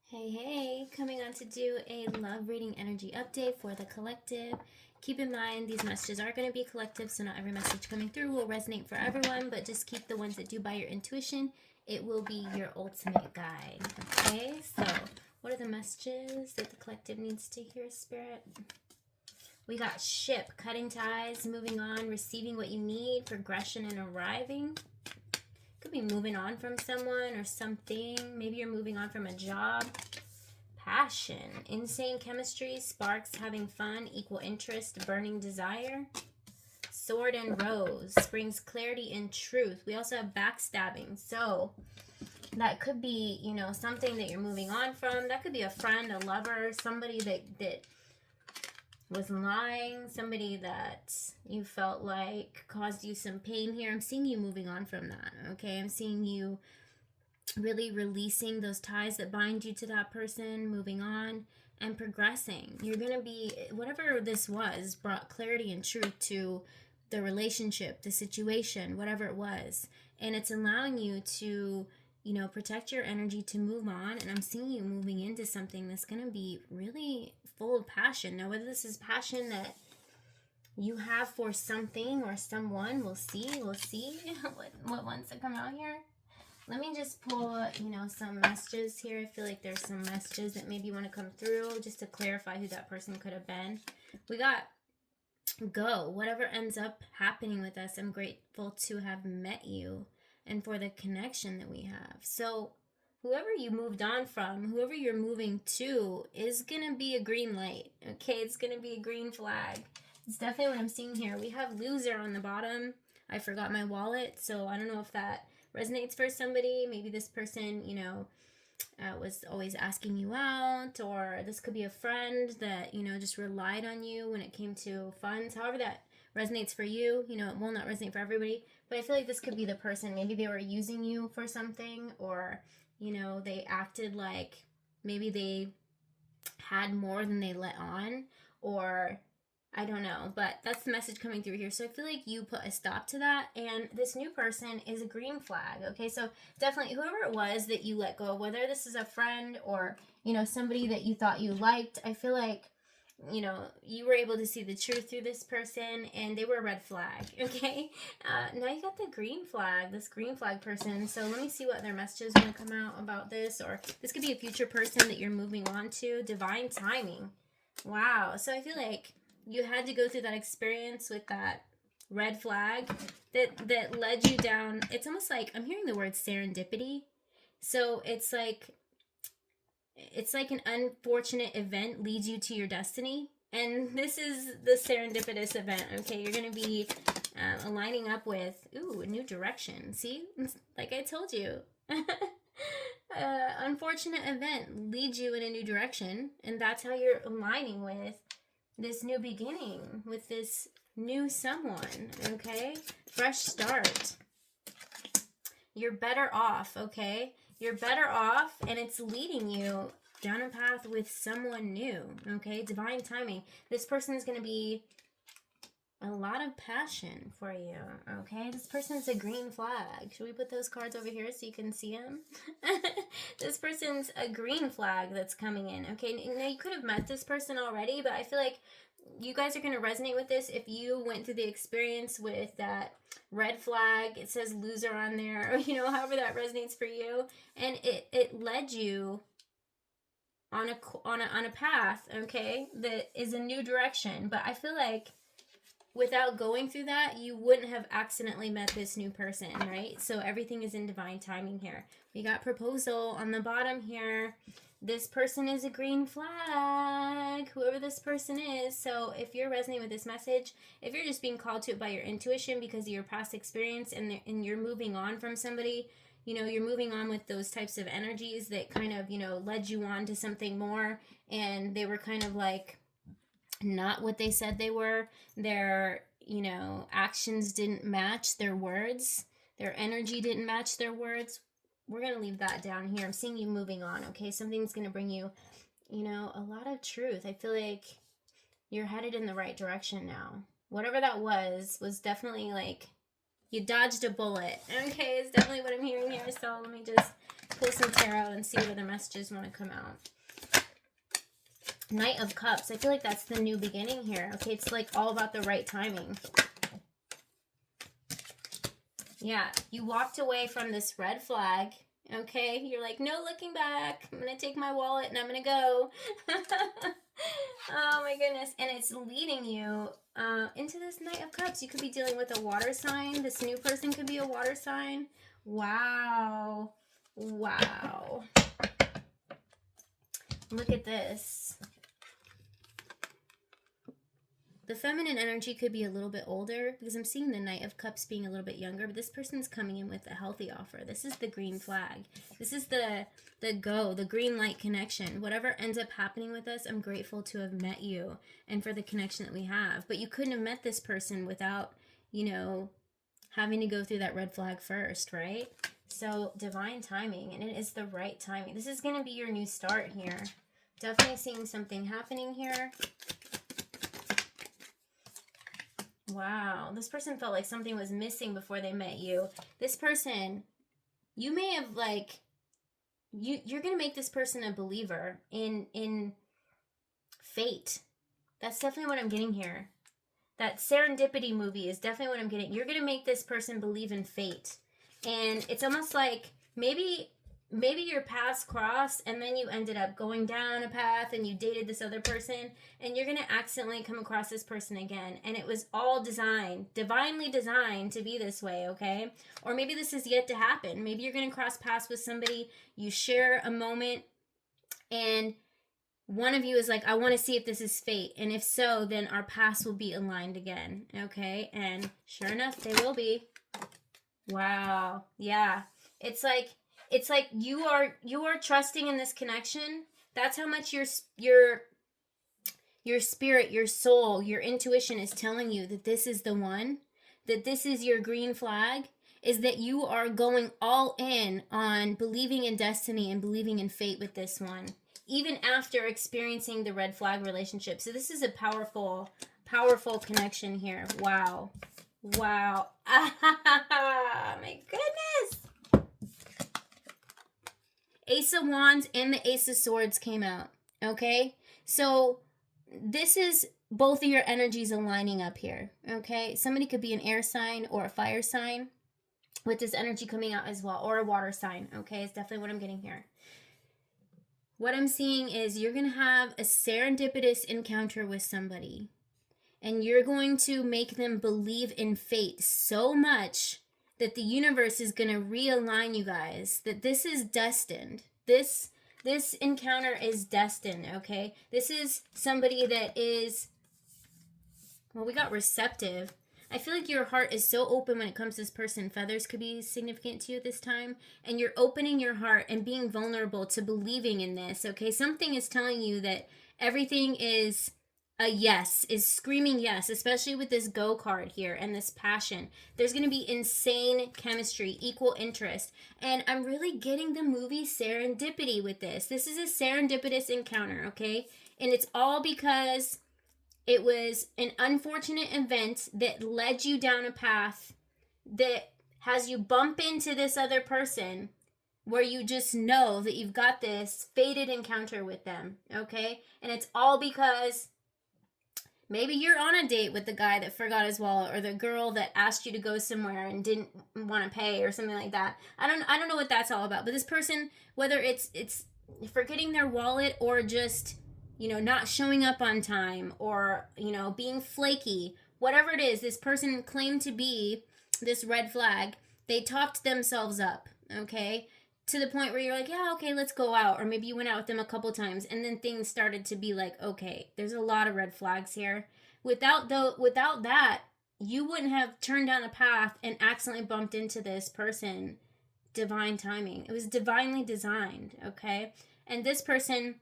Hey, coming on to do a love reading energy update for the collective. Keep in mind, these messages are going to be collective, so not every message coming through will resonate for everyone, but just keep the ones that do by your intuition. It will be your ultimate guide. Okay, so what are the messages that the collective needs to hear, Spirit? We got ship, cutting ties, moving on, receiving what you need, progression, and arriving. Could be moving on from someone or something. Maybe you're moving on from a job. Passion, insane chemistry, sparks, having fun, equal interest, burning desire. Sword and rose brings clarity and truth. We also have backstabbing. So that could be, something that you're moving on from. That could be a friend, a lover, somebody that was lying, somebody that you felt like caused you some pain here. I'm seeing you moving on from that, okay? I'm seeing you really releasing those ties that bind you to that person, moving on and progressing. You're going to be, whatever this was, brought clarity and truth to the relationship, the situation, whatever it was. And it's allowing you to, protect your energy to move on. And I'm seeing you moving into something that's going to be really full of passion. Now, whether this is passion that you have for something or someone, we'll see what wants to come out here. Let me just pull, some messages here. I feel like there's some messages that maybe want to come through just to clarify who that person could have been. We got go. Whatever ends up happening with us, I'm grateful to have met you and for the connection that we have. So whoever you moved on from, whoever you're moving to is going to be a green light, okay? It's going to be a green flag. It's definitely what I'm seeing here. We have loser on the bottom. I forgot my wallet, so I don't know if that resonates for somebody. Maybe this person, was always asking you out, or this could be a friend that, just relied on you when it came to funds. However that resonates for you, it will not resonate for everybody, but I feel like this could be the person. Maybe they were using you for something, or, they acted like maybe they had more than they let on, or I don't know, but that's the message coming through here. So I feel like you put a stop to that, and this new person is a green flag, okay? So definitely whoever it was that you let go of, whether this is a friend or, somebody that you thought you liked, I feel like, you were able to see the truth through this person, and they were a red flag, okay? Now you got the green flag, this green flag person. So let me see what their messages want to come out about this, or this could be a future person that you're moving on to. Divine timing. Wow. So I feel like you had to go through that experience with that red flag that led you down. It's almost like I'm hearing the word serendipity. So it's like an unfortunate event leads you to your destiny. And this is the serendipitous event, okay? You're going to be aligning up with, a new direction. See? Like I told you. Unfortunate event leads you in a new direction. And that's how you're aligning with this new beginning, with this new someone, okay? Fresh start. You're better off, okay? You're better off, and it's leading you down a path with someone new, okay? Divine timing. This person is going to be a lot of passion for you, okay? This person's a green flag. Should we put those cards over here so you can see them? This person's a green flag that's coming in, okay? Now, you could have met this person already, but I feel like you guys are going to resonate with this if you went through the experience with that red flag. It says loser on there, or, however that resonates for you. And it led you on a path, okay, that is a new direction. But I feel like without going through that, you wouldn't have accidentally met this new person, right? So everything is in divine timing here. We got proposal on the bottom here. This person is a green flag, whoever this person is. So if you're resonating with this message, if you're just being called to it by your intuition because of your past experience, and you're moving on from somebody, you're moving on with those types of energies that kind of, led you on to something more, and they were kind of like not what they said they were. Their, actions didn't match their words. Their energy didn't match their words. We're going to leave that down here. I'm seeing you moving on, okay? Something's going to bring you, a lot of truth. I feel like you're headed in the right direction now. Whatever that was definitely like you dodged a bullet, okay? It's definitely what I'm hearing here. So let me just pull some tarot and see where the messages want to come out. Knight of Cups. I feel like that's the new beginning here. Okay, it's like all about the right timing. Yeah, you walked away from this red flag. Okay, you're like, no looking back. I'm going to take my wallet and I'm going to go. Oh my goodness. And it's leading you into this Knight of Cups. You could be dealing with a water sign. This new person could be a water sign. Wow. Wow. Look at this. The feminine energy could be a little bit older because I'm seeing the Knight of Cups being a little bit younger, but this person's coming in with a healthy offer. This is the green flag. This is the green light connection. Whatever ends up happening with us, I'm grateful to have met you and for the connection that we have. But you couldn't have met this person without, you know, having to go through that red flag first, right? So divine timing, and it is the right timing. This is going to be your new start here. Definitely seeing something happening here. Wow, this person felt like something was missing before they met you. This person, you may have like, you're going to make this person a believer in fate. That's definitely what I'm getting here. That Serendipity movie is definitely what I'm getting. You're going to make this person believe in fate. And it's almost like maybe your paths crossed and then you ended up going down a path and you dated this other person and you're going to accidentally come across this person again. And it was all designed, divinely designed to be this way, okay? Or maybe this is yet to happen. Maybe you're going to cross paths with somebody, you share a moment, and one of you is like, I want to see if this is fate. And if so, then our paths will be aligned again, okay? And sure enough, they will be. Wow. Yeah. It's like you are trusting in this connection. That's how much your spirit, your soul, your intuition is telling you that this is the one, that this is your green flag, is that you are going all in on believing in destiny and believing in fate with this one, even after experiencing the red flag relationship. So this is a powerful, powerful connection here. Wow. Wow. Ah, my goodness. Ace of Wands and the Ace of Swords came out. Okay? So this is both of your energies aligning up here. Okay? Somebody could be an air sign or a fire sign with this energy coming out as well, or a water sign. Okay? It's definitely what I'm getting here. What I'm seeing is you're going to have a serendipitous encounter with somebody. And you're going to make them believe in fate so much that the universe is going to realign you guys. That this is destined. This encounter is destined, okay? This is somebody that is, well, we got receptive. I feel like your heart is so open when it comes to this person. Feathers could be significant to you at this time. And you're opening your heart and being vulnerable to believing in this, okay? Something is telling you that everything is a yes, is screaming yes, especially with this go card here and this passion. There's going to be insane chemistry, equal interest. And I'm really getting the movie Serendipity with this. This is a serendipitous encounter, okay? And it's all because it was an unfortunate event that led you down a path that has you bump into this other person where you just know that you've got this fated encounter with them, okay? And it's all because maybe you're on a date with the guy that forgot his wallet, or the girl that asked you to go somewhere and didn't want to pay, or something like that. I don't know what that's all about. But this person, whether it's forgetting their wallet, or just, you know, not showing up on time, or, you know, being flaky, whatever it is, this person claimed to be this red flag. They topped themselves up, okay? To the point where you're like, yeah, okay, let's go out. Or maybe you went out with them a couple times, and then things started to be like, okay, there's a lot of red flags here. Without that, you wouldn't have turned down a path and accidentally bumped into this person. Divine timing. It was divinely designed, okay? And this person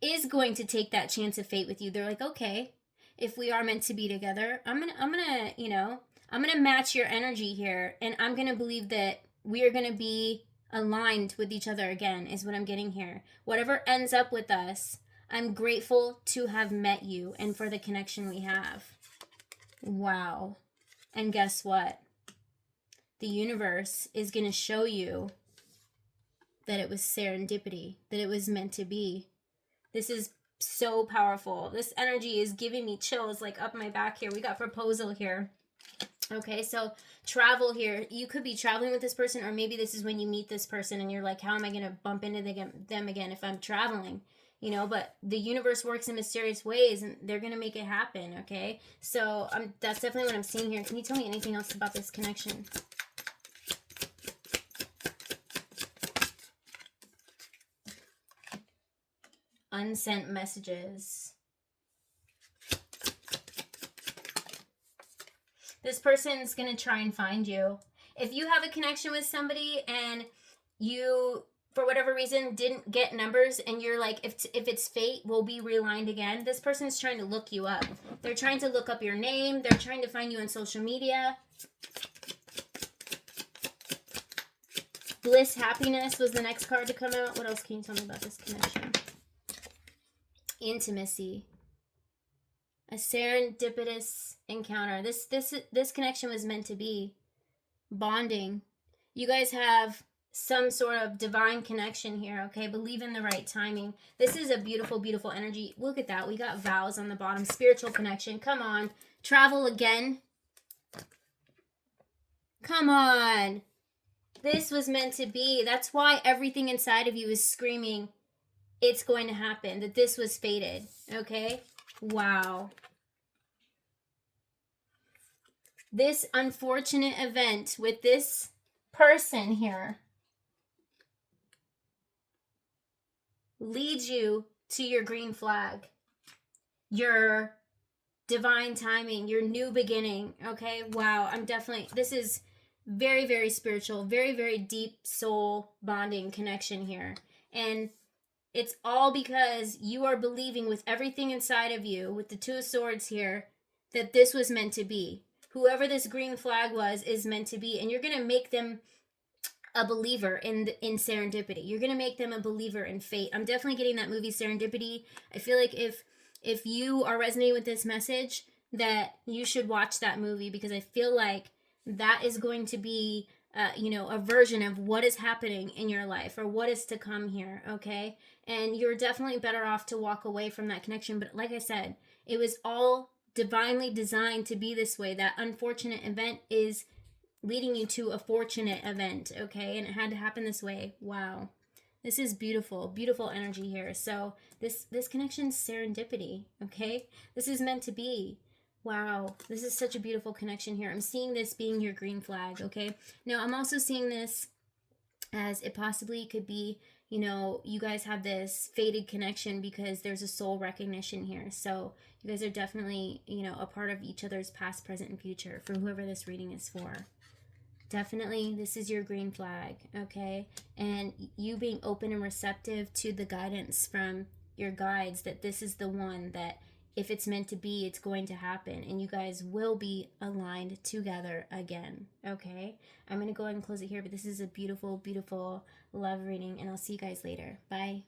is going to take that chance of fate with you. They're like, okay, if we are meant to be together, I'm gonna match your energy here, and I'm gonna believe that we are gonna be aligned with each other again, is what I'm getting here. Whatever ends up with us, I'm grateful to have met you and for the connection we have. Wow. And guess what? The universe is going to show you that it was serendipity, that it was meant to be. This is so powerful. This energy is giving me chills like up my back here. We got proposal here. Okay, so travel here. You could be traveling with this person, or maybe this is when you meet this person and you're like, how am I going to bump into them again if I'm traveling? You know, but the universe works in mysterious ways and they're going to make it happen, okay? So that's definitely what I'm seeing here. Can you tell me anything else about this connection? Unsent messages. This person's going to try and find you. If you have a connection with somebody and you, for whatever reason, didn't get numbers and you're like, if it's fate, we'll be realigned again. This person's trying to look you up. They're trying to look up your name. They're trying to find you on social media. Bliss, happiness was the next card to come out. What else can you tell me about this connection? Intimacy. A serendipitous encounter. This connection was meant to be bonding. You guys have some sort of divine connection here, okay? Believe in the right timing. This is a beautiful, beautiful energy. Look at that. We got vows on the bottom. Spiritual connection. Come on. Travel again. Come on. This was meant to be. That's why everything inside of you is screaming, it's going to happen, that this was fated, okay? Wow. This unfortunate event with this person here leads you to your green flag, your divine timing, your new beginning, okay? Wow, this is very, very spiritual, very, very deep soul bonding connection here. And it's all because you are believing with everything inside of you, with the Two of Swords here, that this was meant to be. Whoever this green flag was is meant to be. And you're going to make them a believer in serendipity. You're going to make them a believer in fate. I'm definitely getting that movie Serendipity. I feel like if you are resonating with this message, that you should watch that movie, because I feel like that is going to be a version of what is happening in your life or what is to come here, okay? And you're definitely better off to walk away from that connection. But like I said, it was all divinely designed to be this way. That unfortunate event is leading you to a fortunate event, okay? And it had to happen this way. Wow. This is beautiful, beautiful energy here. So this connection's serendipity, okay? This is meant to be. Wow, this is such a beautiful connection here. I'm seeing this being your green flag, okay? Now, I'm also seeing this as it possibly could be, you guys have this fated connection because there's a soul recognition here. So you guys are definitely, a part of each other's past, present, and future for whoever this reading is for. Definitely, this is your green flag, okay? And you being open and receptive to the guidance from your guides, that this is the one that, if it's meant to be, it's going to happen. And you guys will be aligned together again, okay? I'm going to go ahead and close it here, but this is a beautiful, beautiful love reading, and I'll see you guys later. Bye.